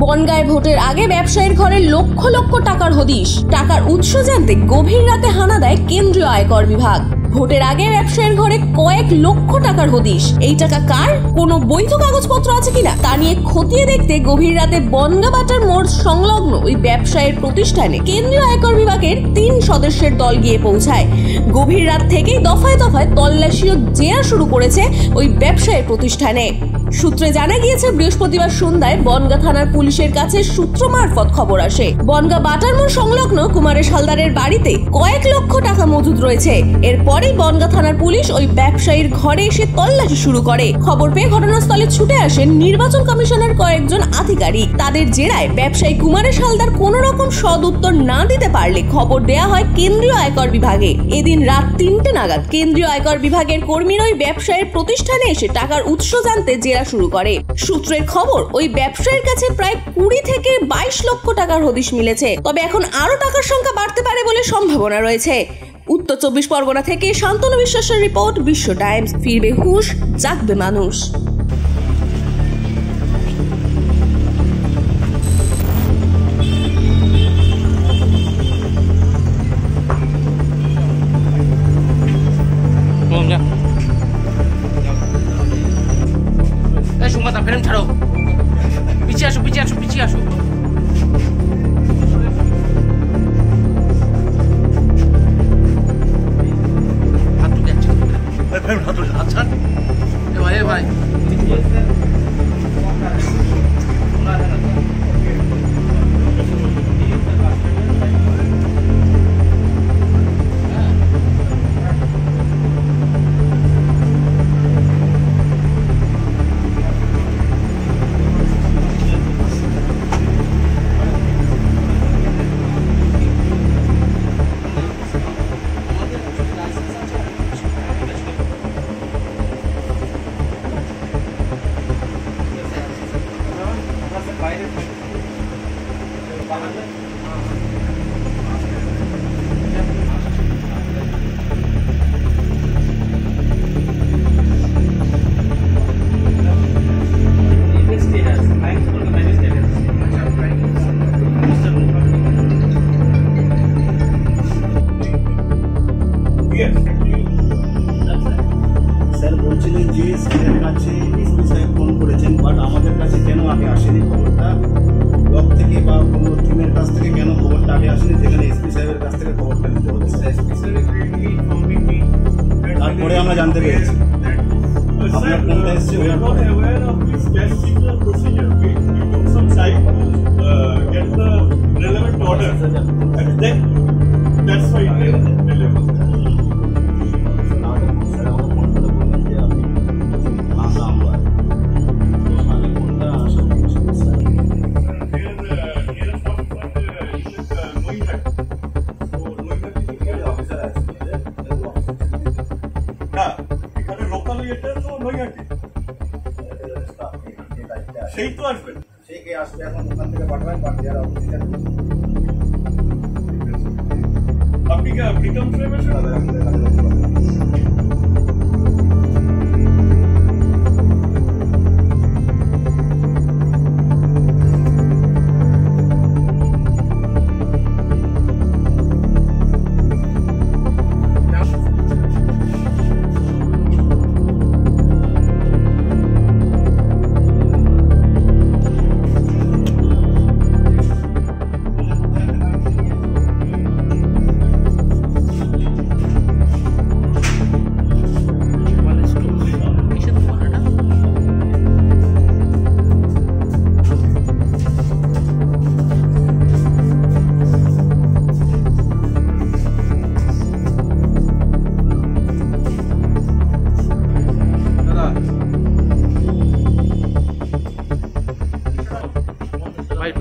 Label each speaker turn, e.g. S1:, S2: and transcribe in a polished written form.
S1: বনগাঁয় ভোটের আগে ব্যবসায়ীর ঘরে লক্ষ লক্ষ টাকার হদিশ। টাকার উৎস জানতে গভীর রাতে হানা দেয় কেন্দ্রীয় আয়কর বিভাগ। ভোটের আগে ব্যবসায়ীর ঘরে কয়েক লক্ষ টাকার হদিশ। এই টাকা কার, কোনো বৈধ কাগজপত্র আছে কিনা তা নিয়ে খতিয়ে দেখতে গভীর রাতে বনগাঁ বাটার মোড় সংলগ্ন ওই ব্যবসায়ীর প্রতিষ্ঠানে কেন্দ্রীয় আয়কর বিভাগের 3 সদস্যের দল গিয়ে পৌঁছায়। গভীর রাত থেকেই দফায় দফায় তল্লাশি ও জেরা শুরু করেছে ওই ব্যবসায়ীর প্রতিষ্ঠানে। সূত্রে জানা গিয়েছে, বৃহস্পতিবার সন্ধ্যায় বনগাঁ থানার পুলিশের কাছে সূত্র মারফত খবর আসে, বনগাঁ বাটার মোড় সংলগ্ন কুমারেশ হালদারের বাড়িতে কয়েক লক্ষ টাকা মজুদ রয়েছে। এরপরেই বনগাঁ থানার পুলিশ ওই ব্যবসায়ীর ঘরে এসে তল্লাশি শুরু করে। খবর পেয়ে ঘটনাস্থলে ছুটে আসেন নির্বাচন কমিশনের কয়েকজন আধিকারিক। তাদের জেরায় ব্যবসায়ী কুমারেশ হালদার কোন রকম সদ উত্তর না দিতে পারলে খবর দেয়া হয় কেন্দ্রীয় আয়কর বিভাগে। এদিন রাত 3টে নাগাদ কেন্দ্রীয় আয়কর বিভাগের কর্মীরা ওই ব্যবসায়ীর প্রতিষ্ঠানে এসে টাকার উৎস জানতে জেরা শুরু করে। সূত্রের খবর, ওই ব্যবসায়ীর কাছে প্রায় 20 থেকে 22 লক্ষ টাকার হদিশ মিলেছে। তবে এখন আরো টাকার সংখ্যা বাড়তে পারে বলে সম্ভাবনা রয়েছে। উত্তর 24 পরগনা থেকে শান্তনু বিশ্বাসের রিপোর্ট, বিশ্ব টাইমস। ফিরবে হুঁশ, জাগবে মানুষ।
S2: ফ্রেম ছাড়ো, পিছিয়ে আসো, পিছিয়ে আসো, পিছিয়ে আসো। হাত তুলে যাচ্ছে, আচ্ছা ভাই ভাই
S3: স্যার বলছিলেন যে স্যারের কাছে এসপি সাহেব ফোন করেছেন, বাট আমাদের কাছে কেন আগে আসেনি খবরটা, ব্লক থেকে বা কোনো টিমের কাছ থেকে কেন খবরটা আগে আসেনি, যেখানে এসপি সাহেবের কাছ থেকে খবরটা নিতে হচ্ছে। তারপরে আমরা জানতে পেরেছি আপনার ফোনটা এসছে।
S4: সেই তো আসবে,
S3: সেই কে আসবে এখন ওখান থেকে পাঠাবেন, পাঠিয়ে অফিসার
S4: আপনি কি প্রীতম সাহেব এসে
S2: ভাই